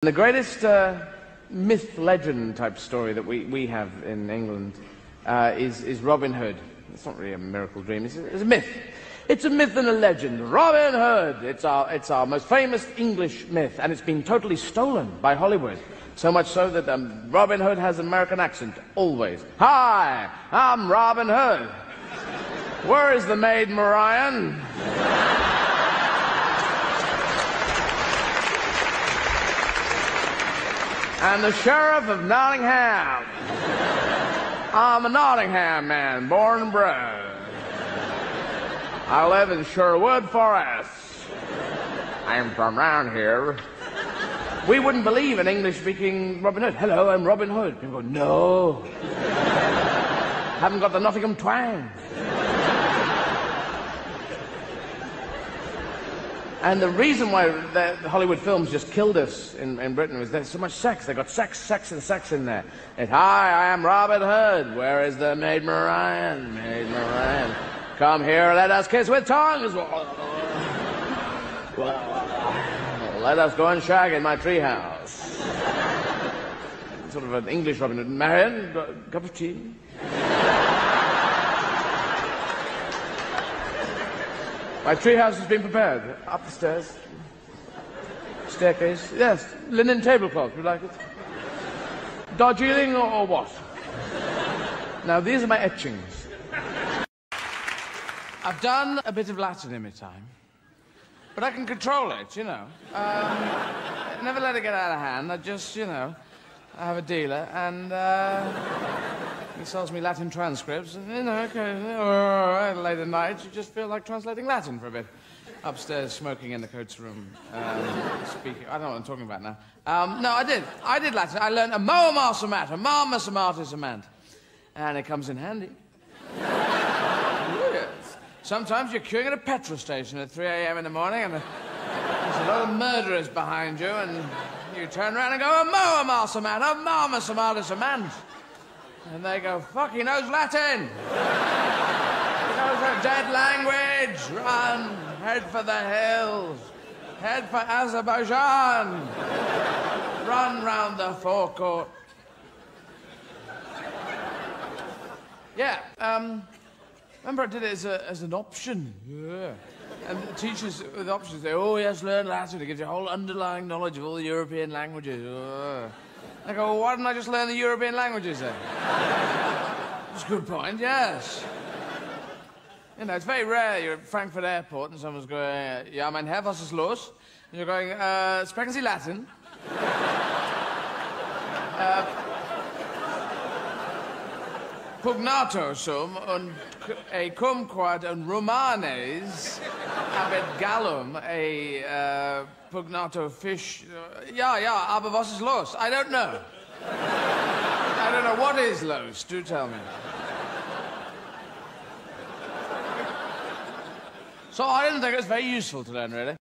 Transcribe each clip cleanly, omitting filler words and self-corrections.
The greatest myth, legend type story that we have in England is Robin Hood. It's not really a miracle dream, it's a myth. It's a myth and a legend. Robin Hood! It's our most famous English myth, and it's been totally stolen by Hollywood. So much so that Robin Hood has an American accent, always. Hi, I'm Robin Hood. Where is the maid Marian? And the Sheriff of Nottingham. I'm a Nottingham man, born and bred. I live in Sherwood Forest. I'm from round here. We wouldn't believe an English-speaking Robin Hood. Hello, I'm Robin Hood. People go, no. Haven't got the Nottingham twang. And the reason why the Hollywood films just killed us in Britain was there's so much sex. They got sex in there. It's, hi, I am Robin Hood. Where is the maid Marian? Maid Marian. Come here, let us kiss with tongues. Let us go and shag in my treehouse. Sort of an English Robin Hood. Marian, got a cup of tea? My treehouse has been prepared. Up the stairs. Staircase. Yes. Linen tablecloth. Would you like it? Darjeeling or what? Now, these are my etchings. I've done a bit of Latin in my time. But I can control it, you know. Never let it get out of hand. I just, you know, I have a dealer and he sells me Latin transcripts, and, you know, okay, late at night, you just feel like translating Latin for a bit. Upstairs, smoking in the coach room, speaking. I don't know what I'm talking about now. No, I did Latin. I learned a moa sumat, a mama sumatis amant. And it comes in handy. Yes. Sometimes you're queuing at a petrol station at 3 a.m. in the morning, and there's a lot of murderers behind you, and you turn around and go, a moa sumat, a mama sumatis amant. And they go, fuck, he knows Latin. He knows a dead language. Run, head for the hills. Head for Azerbaijan. Run round the forecourt. Yeah, remember I did it as an option. Yeah. And the teachers with options say, oh, yes, learn Latin. It gives you a whole underlying knowledge of all the European languages. I go, well, why didn't I just learn the European languages then? That's a good point, yes. You know, it's very rare you're at Frankfurt Airport and someone's going, ja, mein Herr, was ist los? And you're going, sprechen Sie Latin? Pugnato sum und cum quod un Romanes habet gallum pugnato fish. Ja, aber was ist los? I don't know. I don't know what is los. Do tell me. So I didn't think it was very useful to learn, really.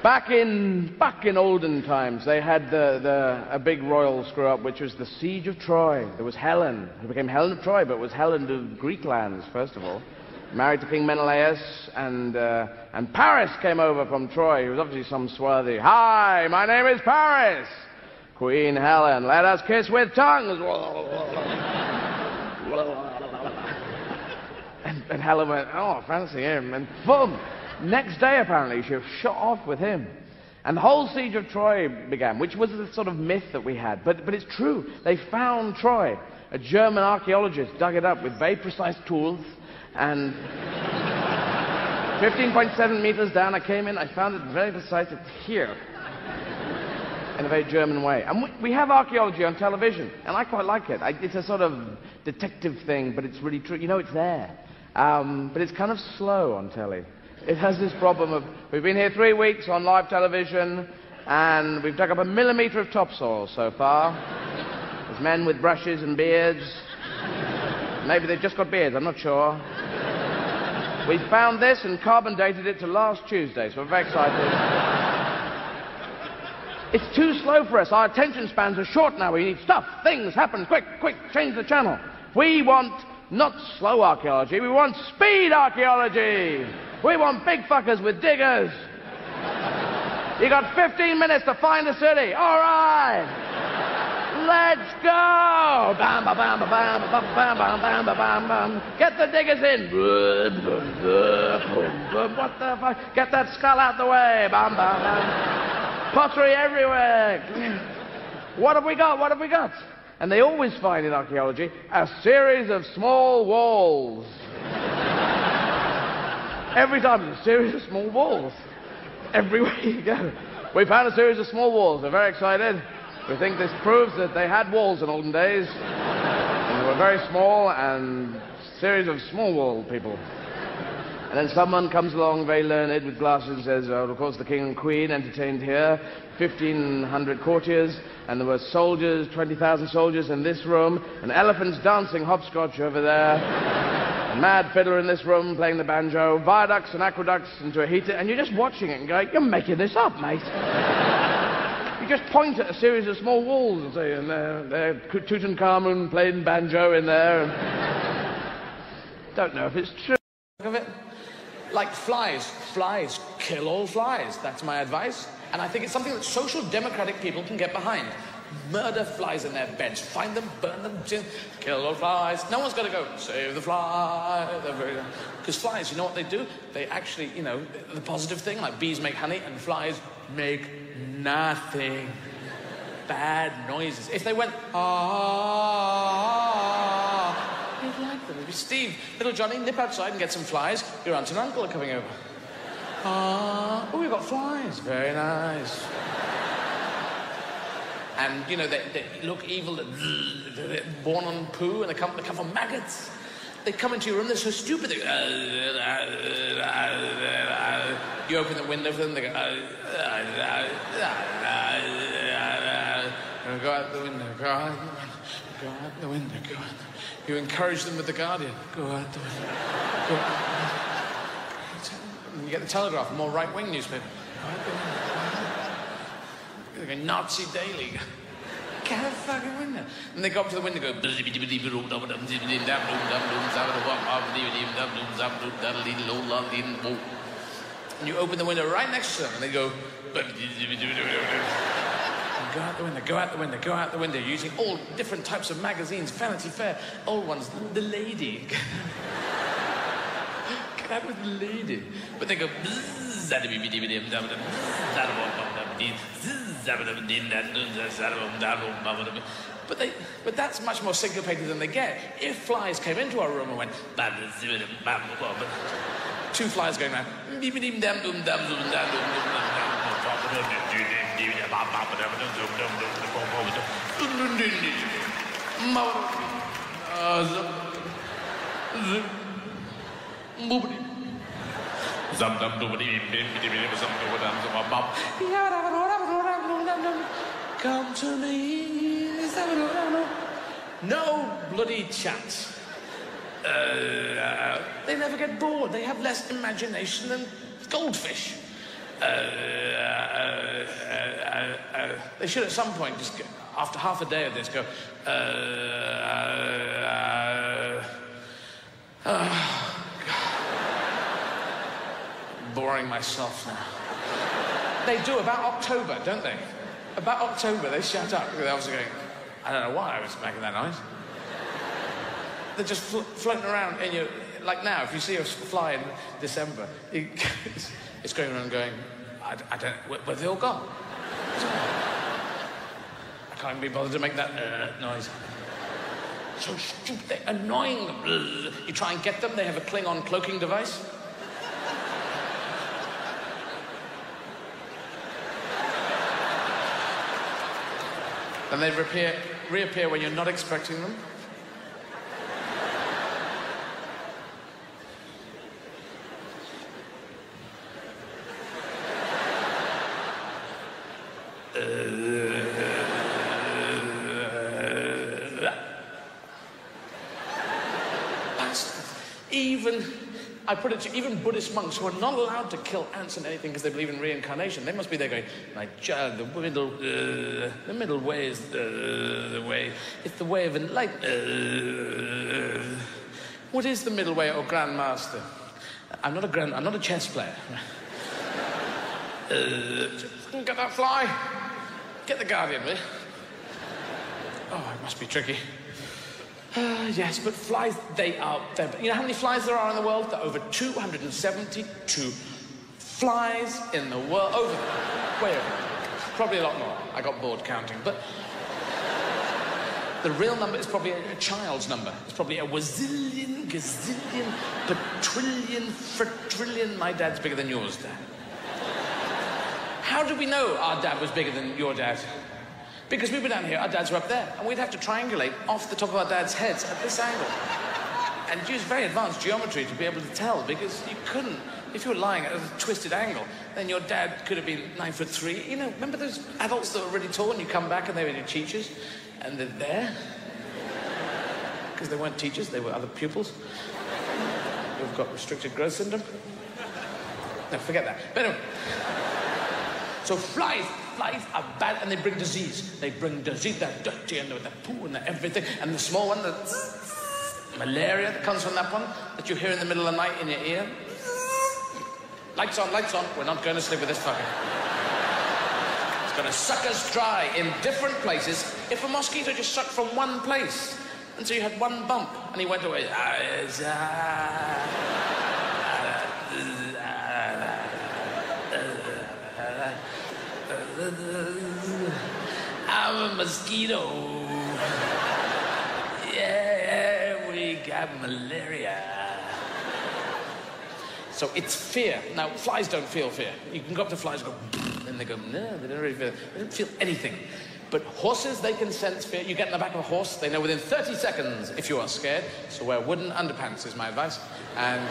Back in olden times, they had a big royal screw-up, which was the Siege of Troy. There was Helen, who became Helen of Troy, but was Helen of Greek lands, first of all. Married to King Menelaus, and Paris came over from Troy. He was obviously some swarthy. Hi, my name is Paris. Queen Helen, let us kiss with tongues. and Helen went, oh, fancy him, and boom. Next day, apparently, she was shot off with him. And the whole siege of Troy began, which was the sort of myth that we had. But it's true. They found Troy. A German archaeologist dug it up with very precise tools. And 15.7 meters down, I came in. I found it very precise. It's here. In a very German way. And we have archaeology on television. And I quite like it. It's a sort of detective thing, but it's really true. You know, it's there. But it's kind of slow on telly. It has this problem of, we've been here 3 weeks on live television, and we've dug up 1 millimeter of topsoil so far. There's men with brushes and beards. Maybe they've just got beards, I'm not sure. We found this and carbon dated it to last Tuesday, so we're very excited. It's too slow for us. Our attention spans are short now. We need stuff, things, happen, quick, change the channel. We want not slow archaeology, we want speed archaeology. We want big fuckers with diggers. You got 15 minutes to find a city. All right. Let's go. Bam, bam, bam, bam, bam, bam, bam, bam, bam, bam, bam. Get the diggers in. What the fuck? Get that skull out the way. Bam, bam, bam. Pottery everywhere. What have we got? What have we got? And they always find in archaeology a series of small walls. Every time there's a series of small walls. Everywhere you go. We found a series of small walls. We're very excited. We think this proves that they had walls in olden days. And they were very small and a series of small wall people. And then someone comes along very learned with glasses and says, oh, of course the king and queen entertained here, 1,500 courtiers, and there were soldiers, 20,000 soldiers in this room, and elephants dancing hopscotch over there. A mad fiddler in this room playing the banjo, viaducts and aqueducts into a heater, and you're just watching it and going, you're making this up, mate. You just point at a series of small walls and say, and there Tutankhamun playing banjo in there. And don't know if it's true. Of it. Like flies. Flies. Kill all flies. That's my advice. And I think it's something that social democratic people can get behind. Murder flies in their beds. Find them, burn them, kill all flies. No one's got to go, save the fly. Because flies, you know what they do? They actually, you know, the positive thing, like bees make honey and flies make nothing. Bad noises. If they went, you'd like them. It'd be Steve, little Johnny, nip outside and get some flies. Your aunt and uncle are coming over. Oh, we've got flies. Very nice. And, you know, they look evil, they're born on poo, and they come from maggots. They come into your room, they're so stupid. They go, you open the window for them, they go, go out the window, go out the window, go out. You encourage them with the Guardian, go out the window, go out. You get the Telegraph, a more right-wing newspaper. Go out the window. Like a Nazi Daily. Get out the fucking window. And they go up to the window and go... And you open the window right next to them and they go... Go out the window, go out the window, go out the window, using all different types of magazines, Vanity Fair, old ones, The Lady. Get out with The Lady. But they go... But that's much more syncopated than they get. If flies came into our room and went... two flies going around... Come to me. No bloody chance. They never get bored. They have less imagination than goldfish. They should at some point just go, after half a day of this, go. Boring myself now. They do about October, don't they? About October, they shut up. They're obviously going, I don't know why I was making that noise. They're just floating around in your... Like now, if you see a fly in December, it's going around going, I don't... Where they all gone? I can't even be bothered to make that noise. So stupid. They're annoying. You try and get them, they have a Klingon cloaking device. And they reappear when you're not expecting them. I put it to even Buddhist monks who are not allowed to kill ants and anything because they believe in reincarnation. They must be there going, my child, the middle way is the way. It's the way of enlightenment. What is the middle way, O Grand Master? I'm not a chess player. Get that fly. Get the Guardian, will you? Oh, it must be tricky. Yes, but flies, you know how many flies there are in the world? There are over 272 flies in the world. Way over. Probably a lot more. I got bored counting, but the real number is probably a child's number. It's probably a wazillion, gazillion, quadrillion, fratrillion. My dad's bigger than yours, Dad. How do we know our dad was bigger than your dad? Because we were down here, our dads were up there, and we'd have to triangulate off the top of our dads' heads at this angle. And use very advanced geometry to be able to tell, because you couldn't, if you were lying at a twisted angle, then your dad could have been 9'3". You know, remember those adults that were really tall and you come back and they were your teachers? And they're there? Because they weren't teachers, they were other pupils. Who've got restricted growth syndrome. No, forget that. But anyway. So flies are bad, and they bring disease. They bring disease, they're dirty, and they're poo, and they're everything. And the small one, the malaria that comes from that one, that you hear in the middle of the night in your ear. Lights on, we're not going to sleep with this fucker. It's going to suck us dry in different places. If a mosquito just sucked from one place, and so you had one bump, and he went away. I'm a mosquito. Yeah, we got malaria. So it's fear. Now, flies don't feel fear. You can go up to flies and go, and they go, no, they don't really feel. They don't feel anything. But horses, they can sense fear. You get in the back of a horse, they know within 30 seconds if you are scared. So wear wooden underpants is my advice. And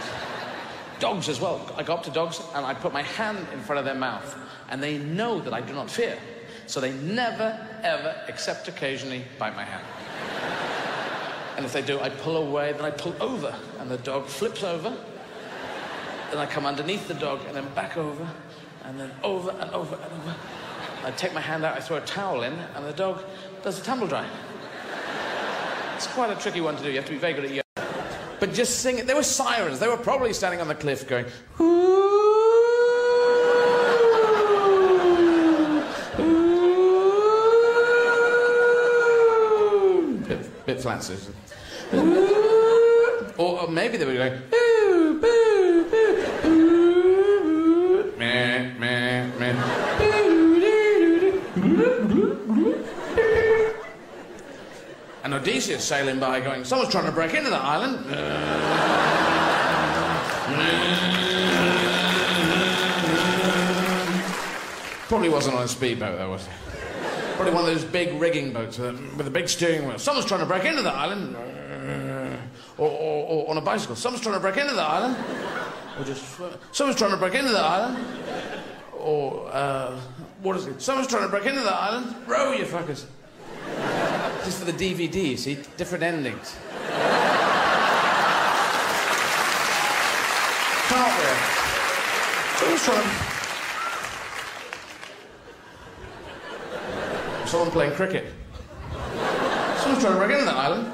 dogs as well. I go up to dogs and I put my hand in front of their mouth. And they know that I do not fear. So they never, ever, except occasionally, bite my hand. And if they do, I pull away, then I pull over. And the dog flips over. Then I come underneath the dog and then back over. And then over and over and over. I take my hand out, I throw a towel in, and the dog does a tumble dry. It's quite a tricky one to do. You have to be very good at yelling. But just sing it. There were sirens. They were probably standing on the cliff going, bit flat, Susan. Or maybe they were going, boo, boo, boo, boo, meh, meh, meh. And Odysseus sailing by going, someone's trying to break into the island. Probably wasn't on a speedboat, though, was it? Probably one of those big rigging boats with a big steering wheel. Someone's trying to break into the island. Or on a bicycle. Someone's trying to break into the island. Or just... someone's trying to break into the island. Or, what is it? Someone's trying to break into the island. Row, you fuckers. Just for the DVD, you see? Different endings. Cartwheel. Someone's trying to... Someone playing cricket. Someone's trying to break into the island.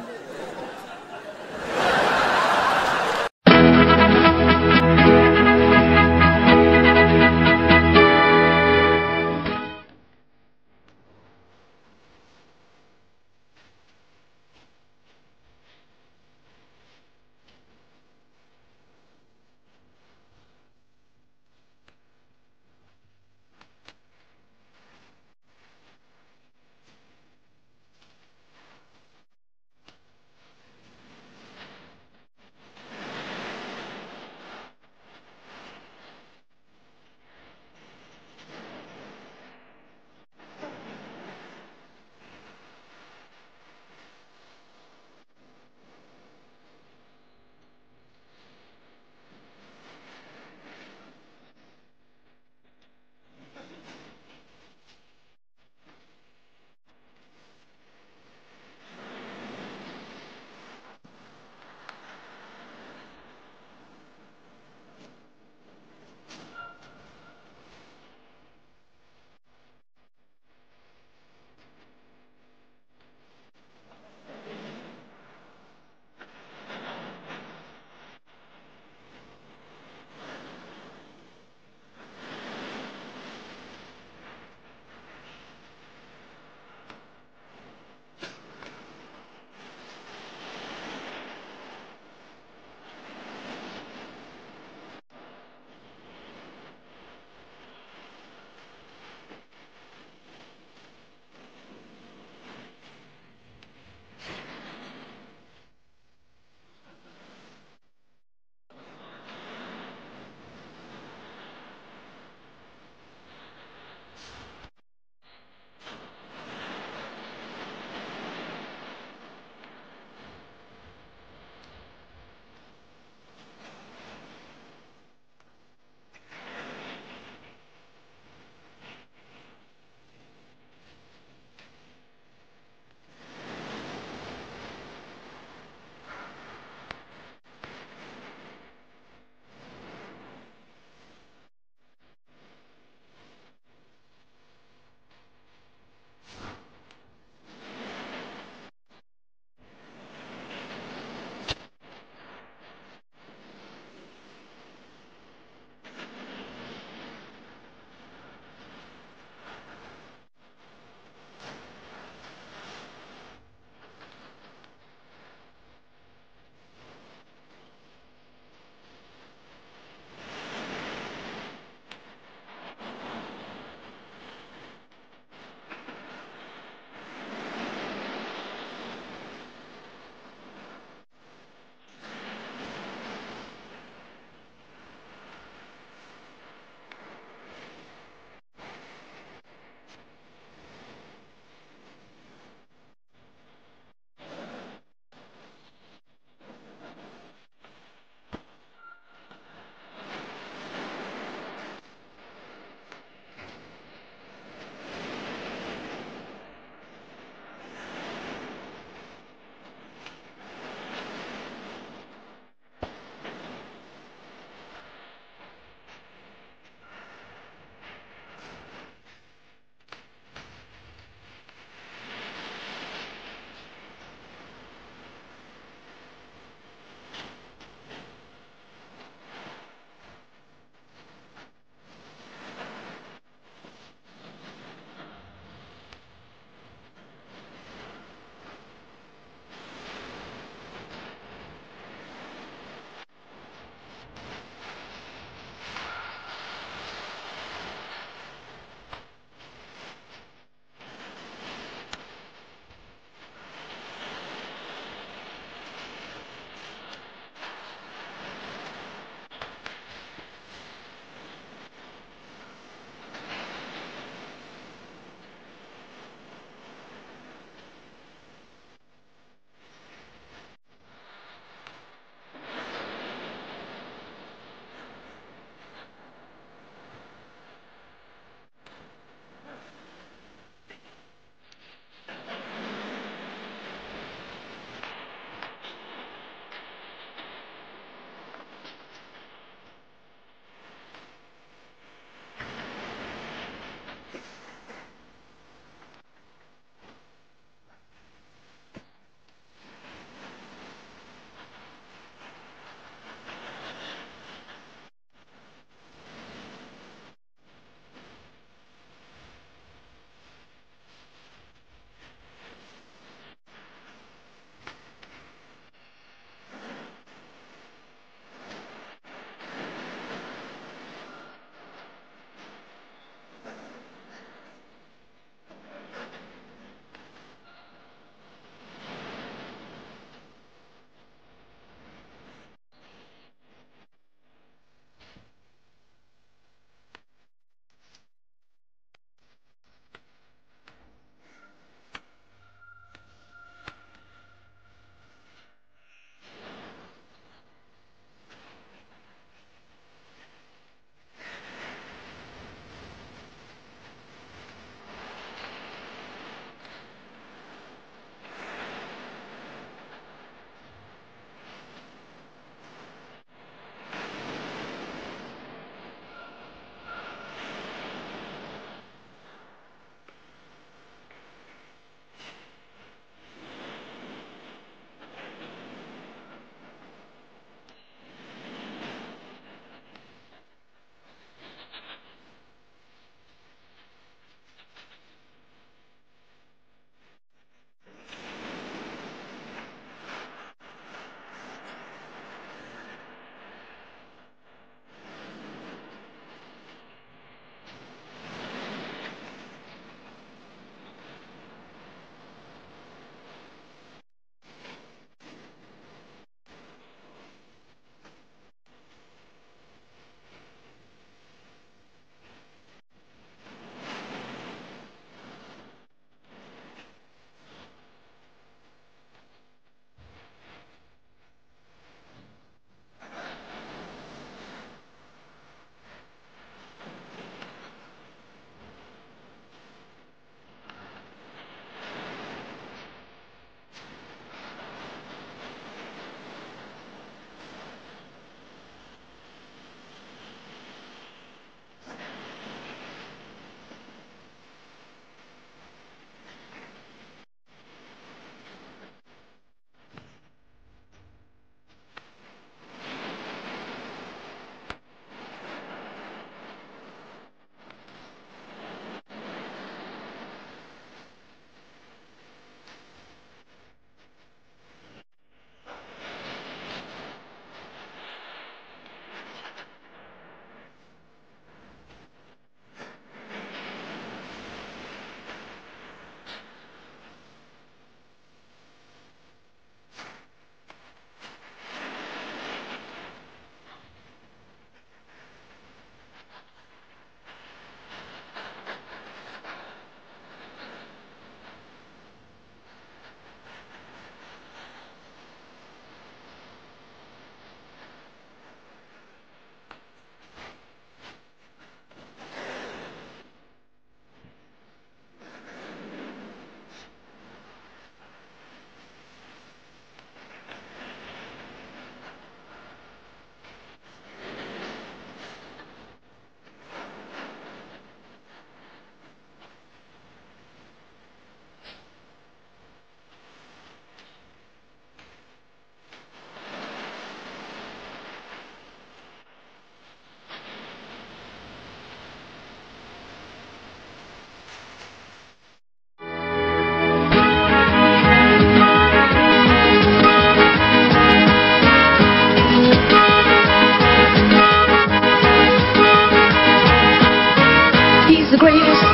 greatest.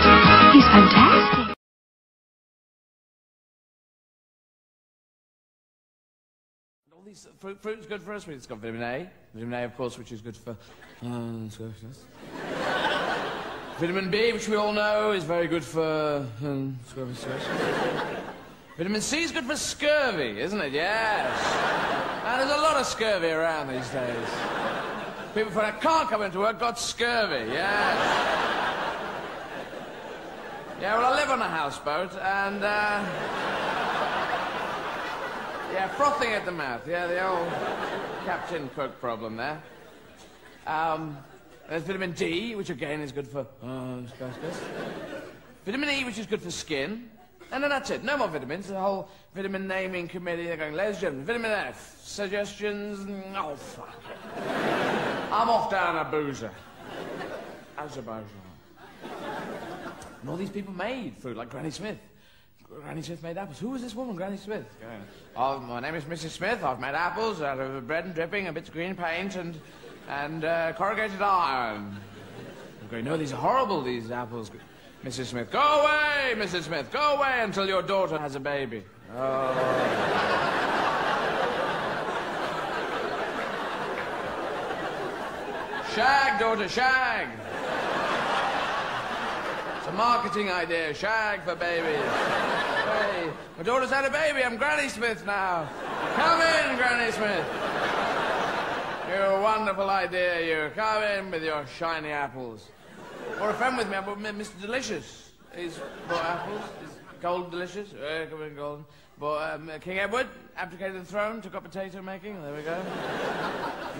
He's fantastic. All these fruit is good for us. It's got vitamin A. Vitamin A, of course, which is good for... Vitamin B, which we all know, is very good for... Vitamin C is good for scurvy, isn't it? Yes. And there's a lot of scurvy around these days. People that can't come into work got scurvy, yes. Yeah, well, I live on a houseboat, and, yeah, frothing at the mouth. Yeah, the old Captain Cook problem there. There's vitamin D, which again is good for... Vitamin E, which is good for skin. And then that's it. No more vitamins. The whole vitamin naming committee, they're going, ladies and gentlemen, vitamin F, suggestions... Oh, fuck it. I'm off down a boozer. Azerbaijan. And all these people made fruit, like Granny Smith. Granny Smith made apples. Who was this woman, Granny Smith? Oh, my name is Mrs. Smith. I've made apples out of bread and dripping and bits of green paint and corrugated iron. I'm going, no, these are horrible, these apples. Mrs. Smith, go away, Mrs. Smith, go away until your daughter has a baby. Oh. Shag, daughter, shag. It's a marketing idea, shag for babies. Hey, my daughter's had a baby, I'm Granny Smith now. Come in, Granny Smith. You're a wonderful idea, you. Come in with your shiny apples. Or a friend with me, I brought Mr. Delicious. He's bought apples. He's gold delicious. Come in, golden. Bought King Edward, abdicated the throne, took up potato making. There we go.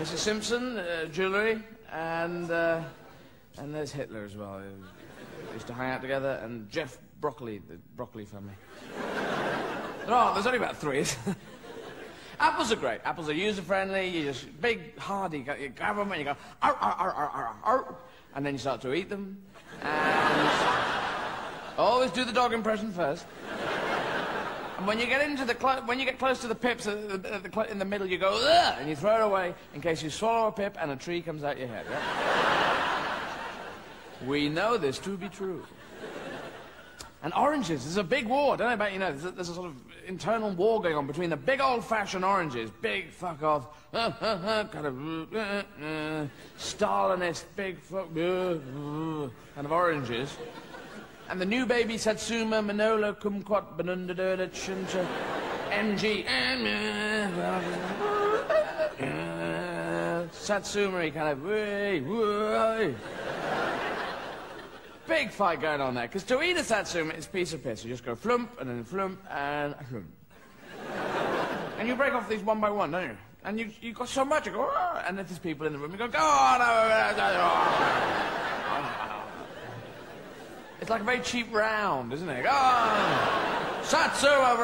Mrs. Simpson, jewellery, and there's Hitler as well. They used to hang out together, and Jeff Broccoli, the Broccoli family. There's only about 3. Apples are great. Apples are user-friendly. You just big, hardy. You grab them and you go, arr, arr, arr, arr, arr, arr. And then you start to eat them. And always do the dog impression first. And when you get into the when you get close to the pips in the middle, you go ugh, and you throw it away in case you swallow a pip and a tree comes out your head. Yeah? We know this to be true. And oranges, there's a big war. I don't know about you know. There's a sort of internal war going on between the big old-fashioned oranges, big fuck-off, kind of Stalinist, big fuck, kind of oranges, and the new baby Satsuma, Manola, Kumquat, Benundadurlich, NG, Satsuma, kind of, big fight going on there, because to eat a satsuma is a piece of piss. You just go flump, and then flump, and flump. And you break off these one by one, don't you? And you got so much, you go, oh, and if there's people in the room, you go, go on, it's like a very cheap round, isn't it? Go on, satsuma,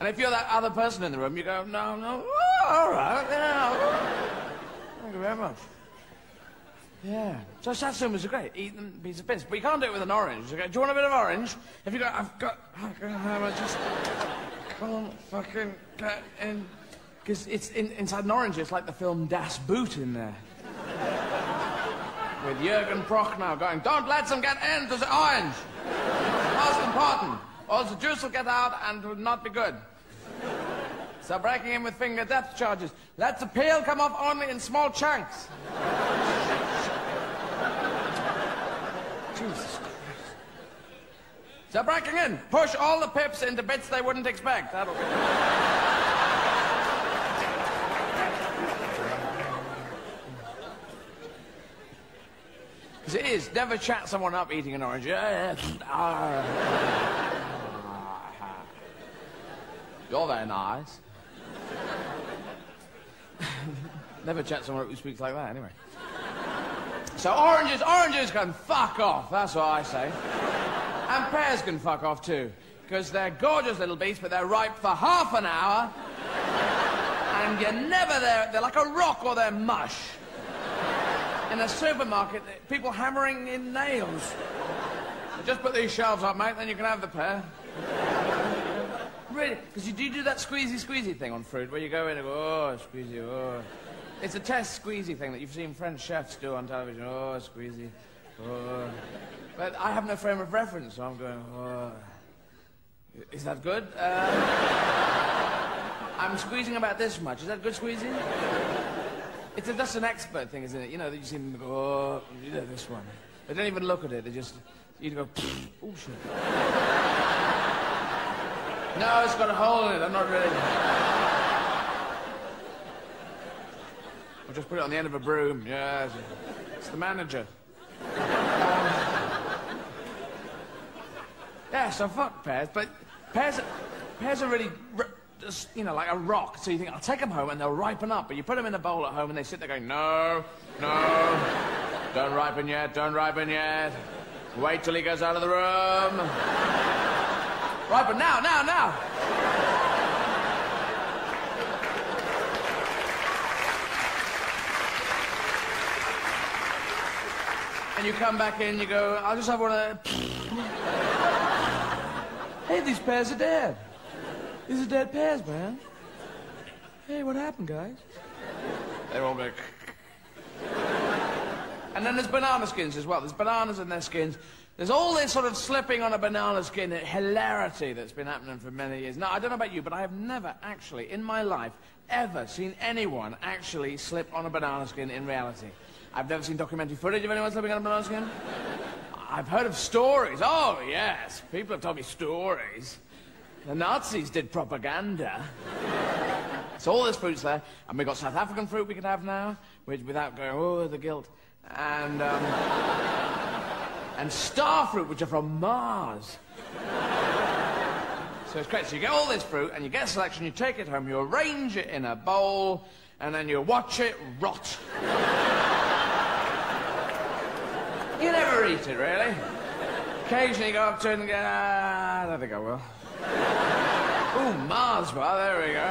and if you're that other person in the room, you go, no, no, oh, all right, yeah, thank you very much. Yeah. So satsumas are great. Eat them, piece of piss. But you can't do it with an orange. Okay? Do you want a bit of orange? If you go, I've got... I just can't fucking get in... Because it's inside an orange, it's like the film Das Boot in there. With Jürgen Prochnow going, don't let them get into the orange. Most important. Or the juice will get out and will not be good. So breaking in with finger depth charges. Let the peel come off only in small chunks. Jesus Christ. So breaking in, push all the pips into bits they wouldn't expect. That'll be... Because it is, never chat someone up eating an orange. You're very nice. Never chat someone up who speaks like that, anyway. So oranges can fuck off, that's what I say. And pears can fuck off too, because they're gorgeous little beasts, but they're ripe for half an hour, and you're never there. They're like a rock or they're mush. In a supermarket, people hammering in nails. So just put these shelves up, mate, then you can have the pear. Really, because you do that squeezy thing on fruit, where you go in and go, oh, squeezy, oh. It's a test squeezy thing that you've seen French chefs do on television. Oh, squeezy. Oh. But I have no frame of reference, so I'm going, oh. Is that good? I'm squeezing about this much. Is that good squeezing? That's an expert thing, isn't it? You know, that you see them go, oh, you know this one. They don't even look at it. They just, you go, oh, shit. No, it's got a hole in it. I'm not really... I'll just put it on the end of a broom. Yeah, it's the manager. Yeah, so fuck pears, but pears are really, just, you know, like a rock. So you think, I'll take them home and they'll ripen up. But you put them in a bowl at home and they sit there going, no, no, don't ripen yet, don't ripen yet. Wait till he goes out of the room. Ripen now, now, now. And you come back in, you go, I'll just have one of the... Hey, these pears are dead. These are dead pears, man. Hey, what happened, guys? They're all going... And then there's banana skins as well. There's bananas in their skins. There's all this sort of slipping on a banana skin hilarity that's been happening for many years. Now, I don't know about you, but I have never actually, in my life, ever seen anyone actually slip on a banana skin in reality. I've never seen documentary footage of anyone slipping on a banana skin. I've heard of stories. Oh, yes. People have told me stories. The Nazis did propaganda. So all this fruit's there, and we've got South African fruit we could have now, which, without going, oh, the guilt. And star fruit, which are from Mars. So it's great. So you get all this fruit, and you get a selection, you take it home, you arrange it in a bowl, and then you watch it rot. You never eat it, really. Occasionally you go up to it and go, I don't think I will. Ooh, Mars bar, there we go.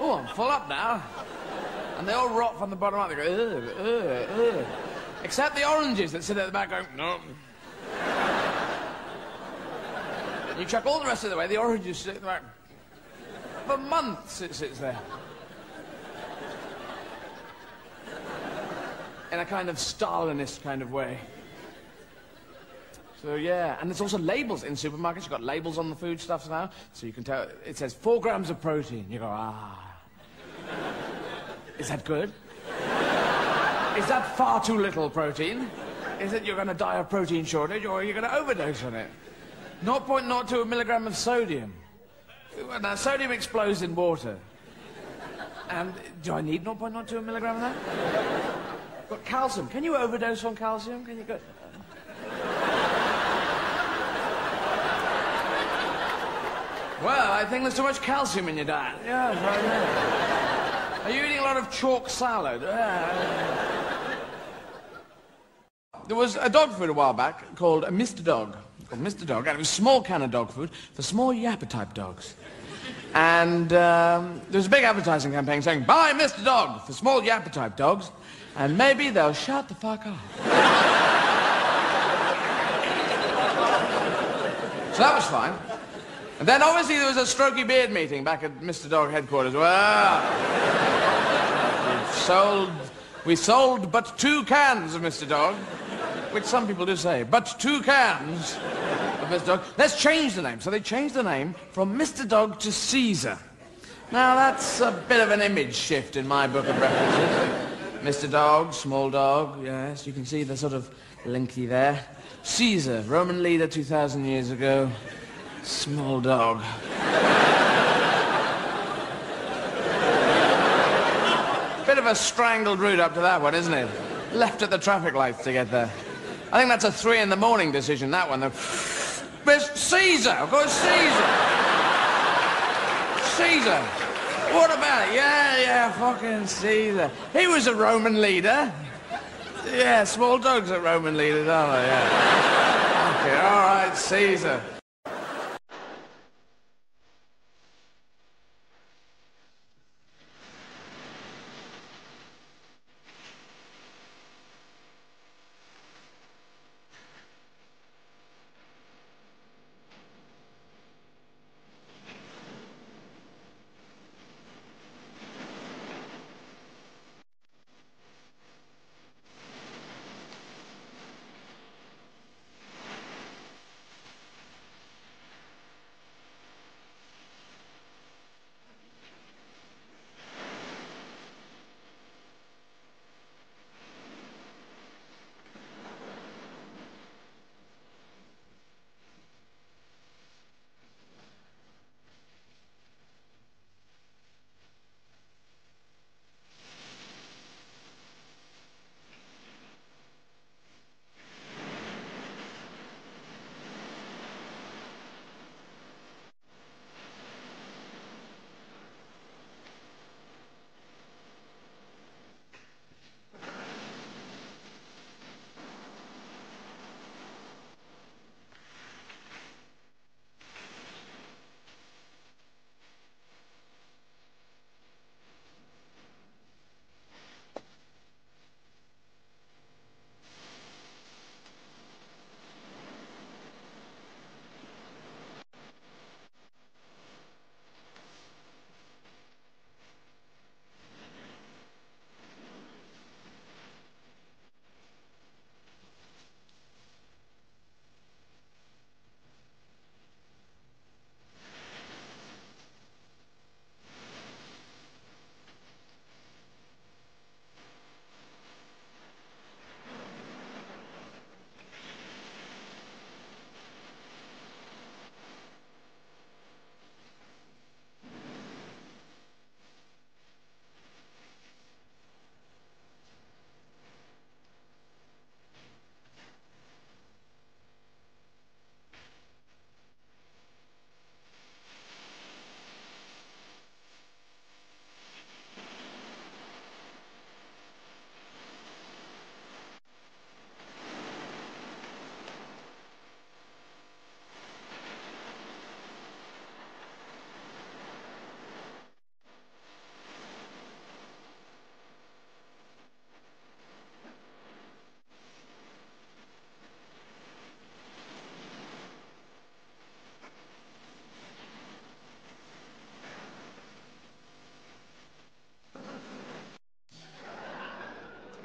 Oh, I'm full up now. And they all rot from the bottom up. They go, ugh, ugh, ugh. Except the oranges that sit at the back going, no. You chuck all the rest of the way, the oranges sit at the back. For months it sits there. In a kind of Stalinist kind of way. So, yeah, and there's also labels in supermarkets. You've got labels on the foodstuffs now, so you can tell. It says 4 grams of protein. You go, ah. Is that good? Is that far too little protein? Is it you're going to die of protein shortage, or are you going to overdose on it? 0.02 milligram of sodium. Now, sodium explodes in water. And do I need 0.02 milligram of that? Got calcium. Can you overdose on calcium? Can you go... Well, I think there's too much calcium in your diet. Yeah, right there. Are you eating a lot of chalk salad? There was a dog food a while back called Mr. Dog. Called Mr. Dog, and it was a small can of dog food for small yapper-type dogs. And there was a big advertising campaign saying, buy Mr. Dog for small yapper-type dogs, and maybe they'll shut the fuck up. So that was fine. And then obviously there was a Strokey Beard meeting back at Mr. Dog headquarters. Well, we sold but 2 cans of Mr. Dog, which some people do say, but 2 cans of Mr. Dog. Let's change the name. So they changed the name from Mr. Dog to Caesar. Now that's a bit of an image shift in my book of references. Mr. Dog, small dog, yes, you can see the sort of linky there. Caesar, Roman leader 2,000 years ago. Small dog. Bit of a strangled route up to that one, isn't it? Left at the traffic lights to get there. I think that's a 3 in the morning decision, that one. But Caesar, of course, Caesar. Caesar. What about it? Yeah, fucking Caesar. He was a Roman leader. Yeah, small dogs are Roman leaders, aren't they? Yeah. Okay, all right, Caesar.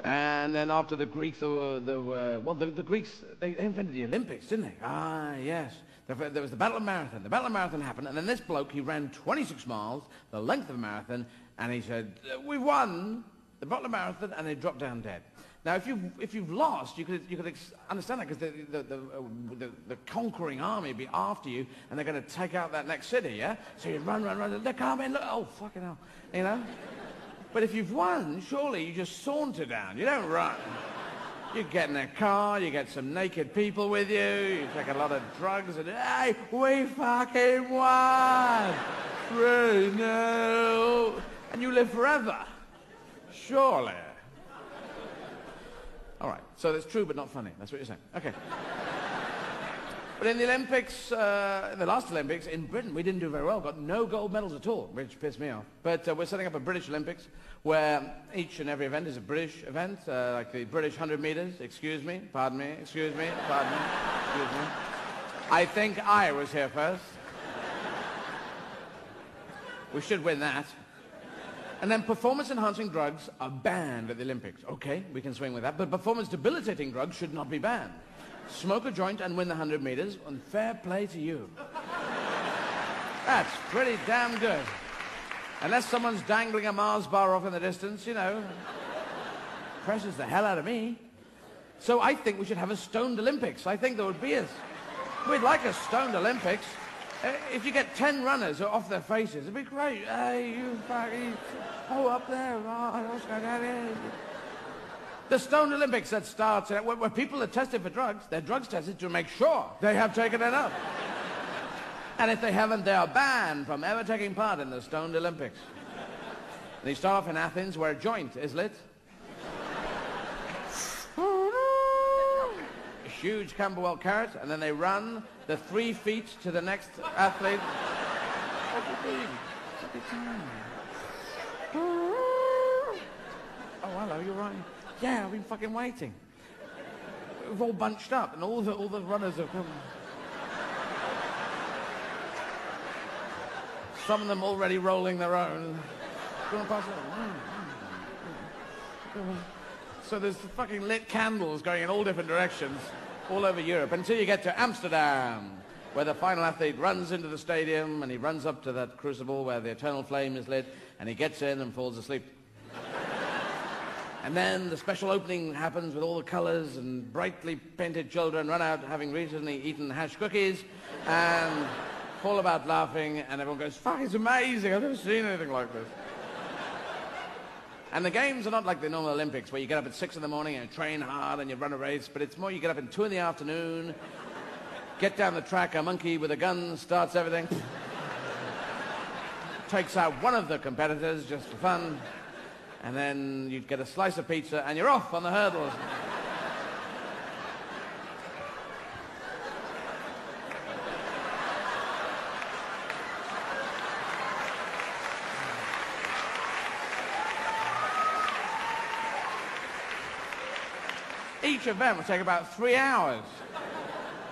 And then after the Greeks, the Greeks, they invented the Olympics, didn't they? Ah, yes. There was the Battle of Marathon. The Battle of Marathon happened, and then this bloke, he ran 26 miles, the length of a marathon, and he said, we won the Battle of Marathon, and they dropped down dead. Now, if you've lost, you could understand that, because the conquering army would be after you, and they're going to take out that next city, yeah? So you run, they're coming, look, oh, fucking hell, you know? But if you've won, surely you just saunter down. You don't run. You get in a car, you get some naked people with you, you take a lot of drugs, and hey, we fucking won! 3-0. And you live forever. Surely. All right, so that's true but not funny. That's what you're saying. Okay. But in the Olympics, in the last Olympics, in Britain, we didn't do very well. Got no gold medals at all, which pissed me off. But we're setting up a British Olympics where each and every event is a British event, like the British 100 meters. Excuse me, pardon me, excuse me, pardon me, excuse me. I think I was here first. We should win that. And then performance-enhancing drugs are banned at the Olympics. Okay, we can swing with that. But performance-debilitating drugs should not be banned. Smoke a joint and win the 100 meters, and fair play to you. That's pretty damn good. Unless someone's dangling a Mars bar off in the distance, you know. Presses the hell out of me. So I think we should have a stoned Olympics. I think there would be we'd like a stoned Olympics. If you get 10 runners off their faces, it'd be great. Hey, you fucking... Oh, up there. Oh, the Stoned Olympics that starts where people are tested for drugs, their drugs tested to make sure they have taken enough. And if they haven't, they are banned from ever taking part in the Stoned Olympics. They start off in Athens, where a joint is lit. A huge Camberwell carrot, and then they run the 3 feet to the next athlete. Oh, hello, you're right. Yeah, I've been fucking waiting. We've all bunched up, and all the runners have come. Some of them already rolling their own. Do you want to pass it? So there's fucking lit candles going in all different directions all over Europe until you get to Amsterdam, where the final athlete runs into the stadium and he runs up to that crucible where the eternal flame is lit, and he gets in and falls asleep. And then the special opening happens with all the colors, and brightly painted children run out having recently eaten hash cookies and fall about laughing, and everyone goes, fuck, it's amazing, I've never seen anything like this. And the games are not like the normal Olympics, where you get up at 6 in the morning and train hard and you run a race, but it's more you get up at 2 in the afternoon, get down the track, a monkey with a gun starts everything, takes out one of the competitors just for fun, and then you get a slice of pizza and you're off on the hurdles. Each event will take about 3 hours.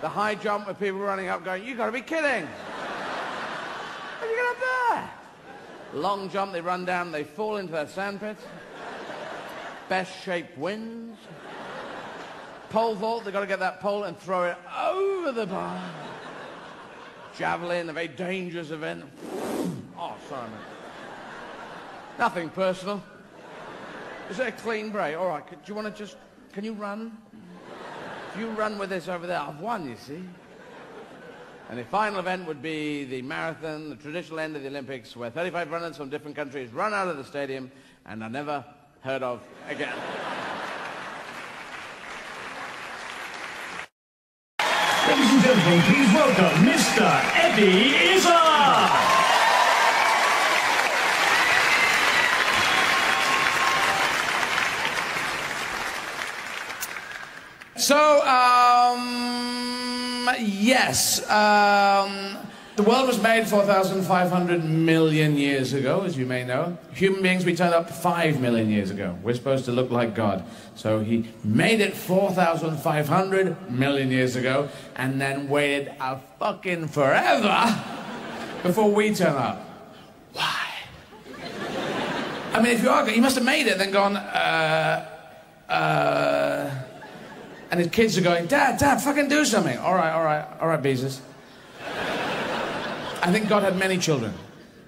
The high jump with people running up going, you got to be kidding. How do you get up there? Long jump, they run down, they fall into that sandpit. Best shape wins. Pole vault, they've got to get that pole and throw it over the bar. Javelin, a very dangerous event. Oh, sorry, man. Nothing personal. Is it a clean break? All right, do you want to just... Can you run? If you run with this over there, I've won, you see. And the final event would be the marathon, the traditional end of the Olympics, where 35 runners from different countries run out of the stadium and are never heard of again. Ladies and gentlemen, please welcome Mr. Eddie Izzard! So, yes, the world was made 4,500 million years ago, as you may know. Human beings, we turned up 5 million years ago. We're supposed to look like God. So he made it 4,500 million years ago, and then waited a fucking forever before we turn up. Why? I mean, if you are, he must have made it and then gone, And his kids are going, Dad, fucking do something. All right, Beezus. I think God had many children,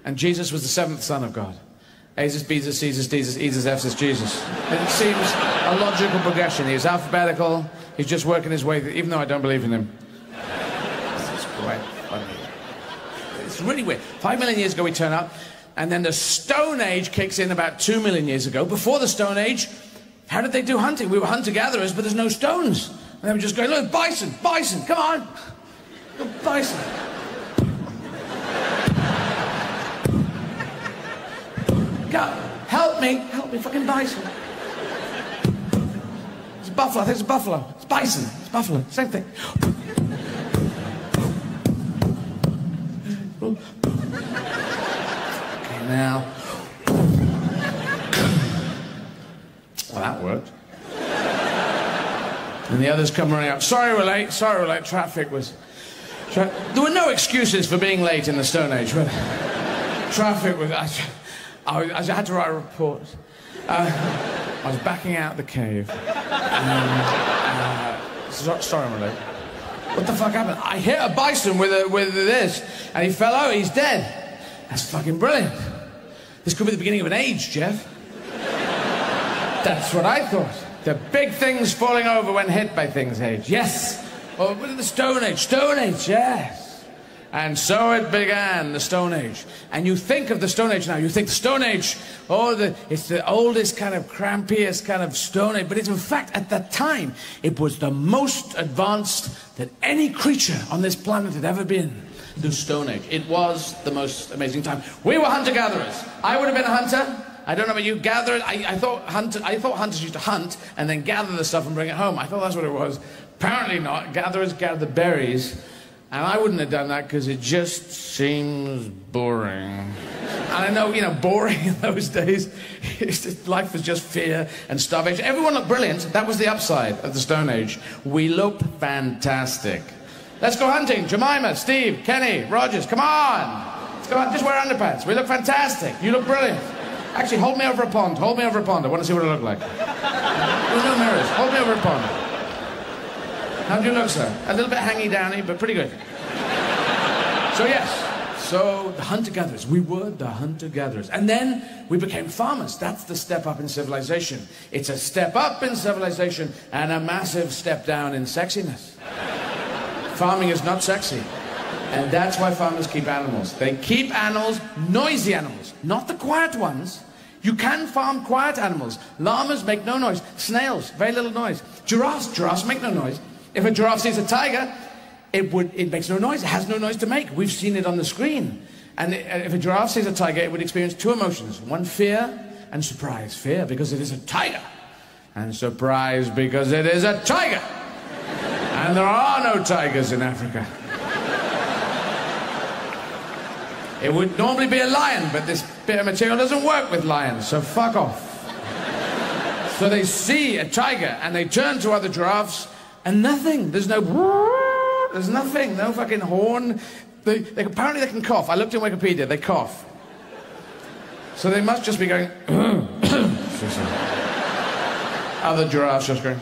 and Jesus was the seventh son of God. Azus, Beezus, Caesar, Deezus, Ezus, Epsis, Jesus. It seems a logical progression. He's alphabetical. He's just working his way through, even though I don't believe in him. This is quite funny. It's really weird. 5 million years ago we turn up, and then the Stone Age kicks in about 2 million years ago. Before the Stone Age, how did they do hunting? We were hunter-gatherers, but there's no stones. And they were just going, look, bison, come on. Look, bison. God, help me, fucking bison. It's a buffalo, I think it's a buffalo. It's bison, it's buffalo, same thing. Okay, now. Well, that worked. And the others come running up. Sorry we're late, traffic was... There were no excuses for being late in the Stone Age, were there? Traffic was... I had to write a report. I was backing out the cave. Sorry, I'm late. What the fuck happened? I hit a bison with this, and he fell out. He's dead. That's fucking brilliant. This could be the beginning of an age, Jeff. That's what I thought. The big things falling over when hit by things age. Yes. Well, the Stone Age. Stone Age, yes. And so it began, the Stone Age. And you think of the Stone Age now, you think the Stone Age, it's the oldest, kind of crampiest kind of Stone Age. But it's in fact, at that time, it was the most advanced that any creature on this planet had ever been. The Stone Age. It was the most amazing time. We were hunter-gatherers. I would have been a hunter. I don't know about you, gatherers. I thought hunters used to hunt and then gather the stuff and bring it home. I thought that's what it was. Apparently not. Gatherers gather the berries. And I wouldn't have done that because it just seems boring. And I know, boring in those days. Life was just fear and starvation. Everyone looked brilliant. That was the upside of the Stone Age. We looked fantastic. Let's go hunting. Jemima, Steve, Kenny, Rogers, come on. Let's go on. Just wear underpants. We look fantastic. You look brilliant. Actually, hold me over a pond. Hold me over a pond. I want to see what it looked like. There's no mirrors. Hold me over a pond. How do you look, sir? A little bit hangy-downy, but pretty good. So, yes. So, the hunter-gatherers. We were the hunter-gatherers. And then we became farmers. That's the step up in civilization. It's a step up in civilization and a massive step down in sexiness. Farming is not sexy. And that's why farmers keep animals. They keep animals, noisy animals, not the quiet ones. You can farm quiet animals. Llamas make no noise. Snails, very little noise. Giraffes make no noise. If a giraffe sees a tiger, it makes no noise. It has no noise to make. We've seen it on the screen. And if a giraffe sees a tiger, it would experience two emotions. One, fear, and surprise. Fear, because it is a tiger. And surprise, because it is a tiger. And there are no tigers in Africa. It would normally be a lion, but this bit of material doesn't work with lions, so fuck off. So they see a tiger, and they turn to other giraffes, and nothing. There's no... There's nothing. No fucking horn. Apparently they can cough. I looked in Wikipedia. They cough. So they must just be going... Other giraffes just going...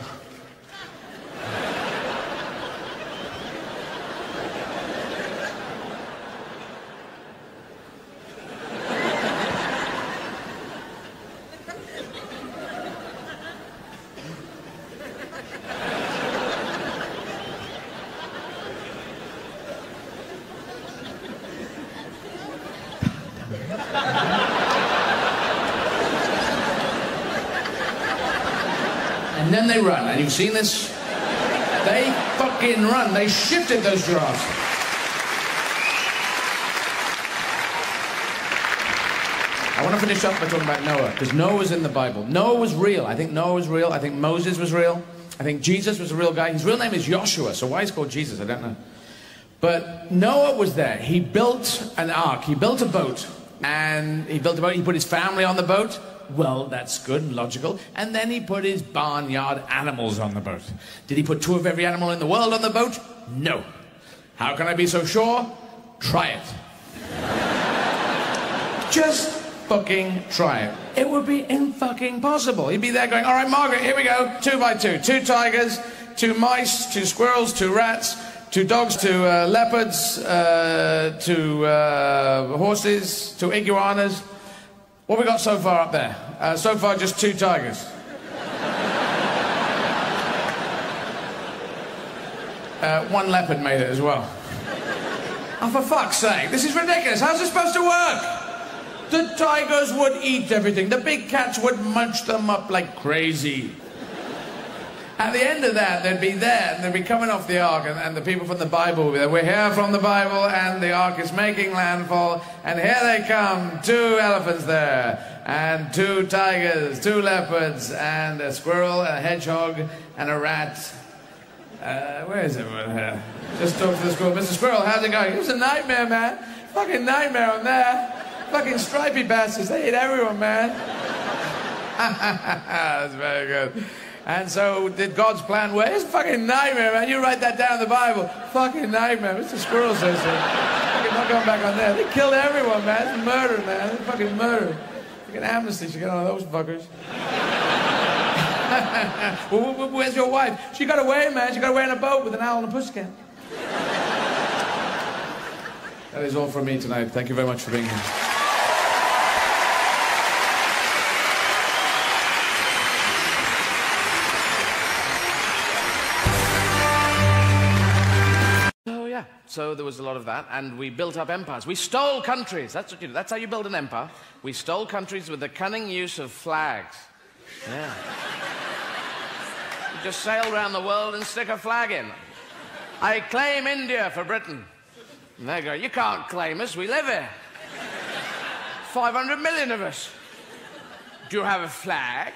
And then they run, and you've seen this? They fucking run. They shifted those giraffes. I want to finish up by talking about Noah, because Noah was in the Bible. Noah was real. I think Noah was real. I think Moses was real. I think Jesus was a real guy. His real name is Joshua, so why he's called Jesus, I don't know. But Noah was there. He built an ark. He built a boat. And he built a boat. He put his family on the boat. Well, that's good and logical. And then he put his barnyard animals on the boat. Did he put 2 of every animal in the world on the boat? No. How can I be so sure? Try it. Just fucking try it. It would be fucking possible. He'd be there going, all right, Margaret, here we go. 2 by 2. 2 tigers, 2 mice, 2 squirrels, 2 rats, 2 dogs, 2 leopards, 2 horses, 2 iguanas. What have we got so far up there? So far, just 2 tigers. 1 leopard made it as well. Oh, for fuck's sake, this is ridiculous. How's this supposed to work? The tigers would eat everything. The big cats would munch them up like crazy. At the end of that, they'd be there, and they'd be coming off the ark, and the people from the Bible would be there. We're here from the Bible, and the ark is making landfall, and here they come, 2 elephants there, and 2 tigers, 2 leopards, and a squirrel, a hedgehog, and a rat. Where is everyone here? Just talk to the squirrel. Mr. Squirrel, how's it going? It was a nightmare, man. Fucking nightmare on there. Fucking stripy bastards, they eat everyone, man. That's very good. And so, did God's plan work? It's a fucking nightmare, man. You write that down in the Bible. Fucking nightmare. Mr. Squirrel says so. Fucking not going back on there. They killed everyone, man. It's murder, man. It's fucking murder. Fucking amnesty should get on those fuckers. Well, where's your wife? She got away, man. She got away in a boat with an owl and a pussycat. That is all from me tonight. Thank you very much for being here. So there was a lot of that, and we built up empires. We stole countries. That's what you do. That's how you build an empire. We stole countries with the cunning use of flags. Yeah. You just sail around the world and stick a flag in. I claim India for Britain. And they go, you can't claim us. We live here. 500 million of us. Do you have a flag?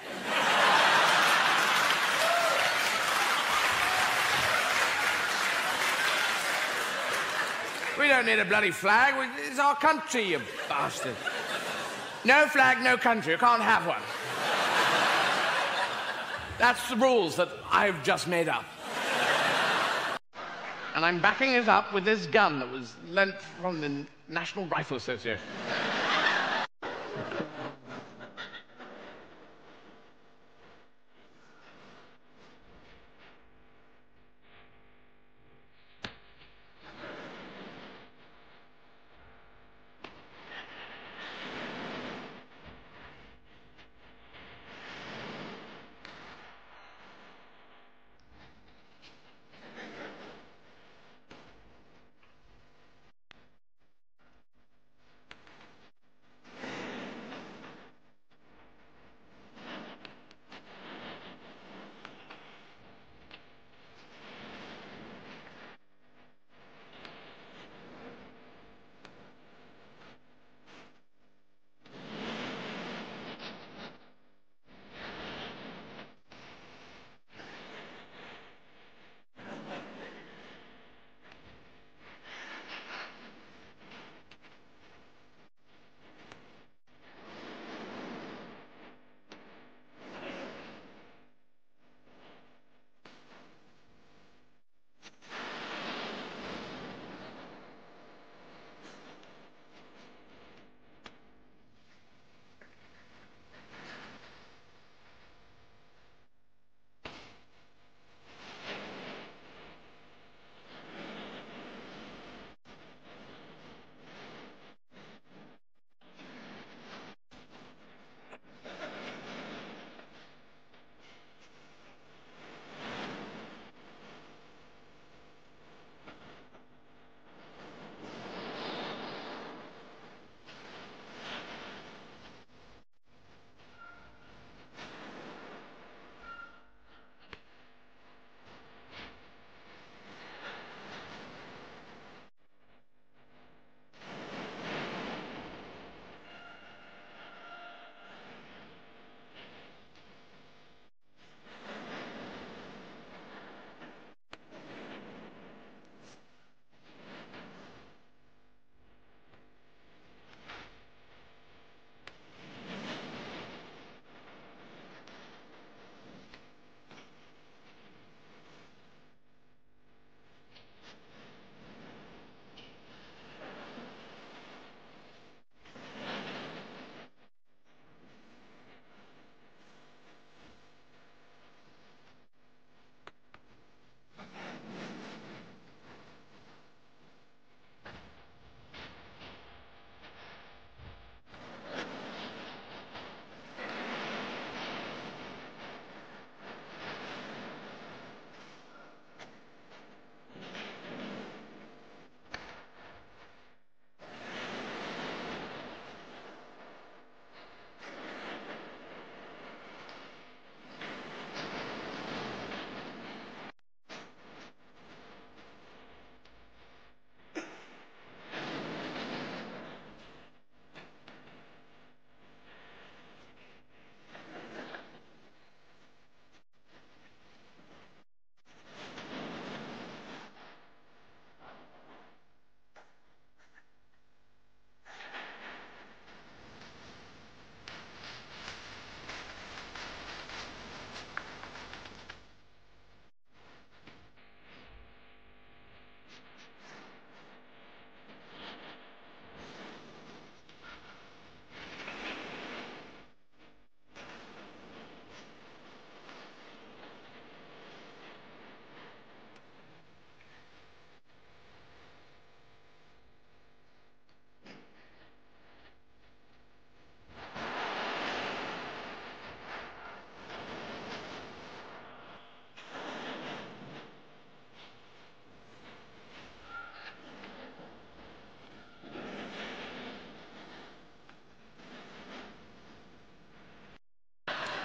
We don't need a bloody flag. It's our country, you bastard. No flag, no country. You can't have one. That's the rules that I've just made up. And I'm backing it up with this gun that was lent from the National Rifle Association.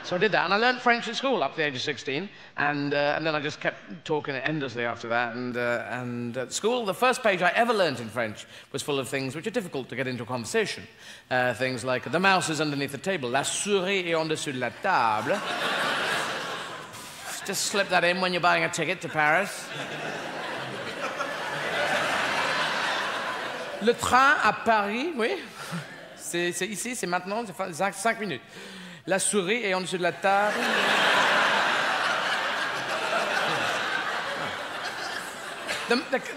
So I did that, and I learned French at school up to the age of 16, and then I just kept talking endlessly after that. And at school, the first page I ever learned in French was full of things which are difficult to get into a conversation. Things like, the mouse is underneath the table, la souris est en dessous de la table. Just slip that in when you're buying a ticket to Paris. Le train à Paris, oui. C'est ici, c'est maintenant, c'est 5 minutes. La souris est en dessous de la table.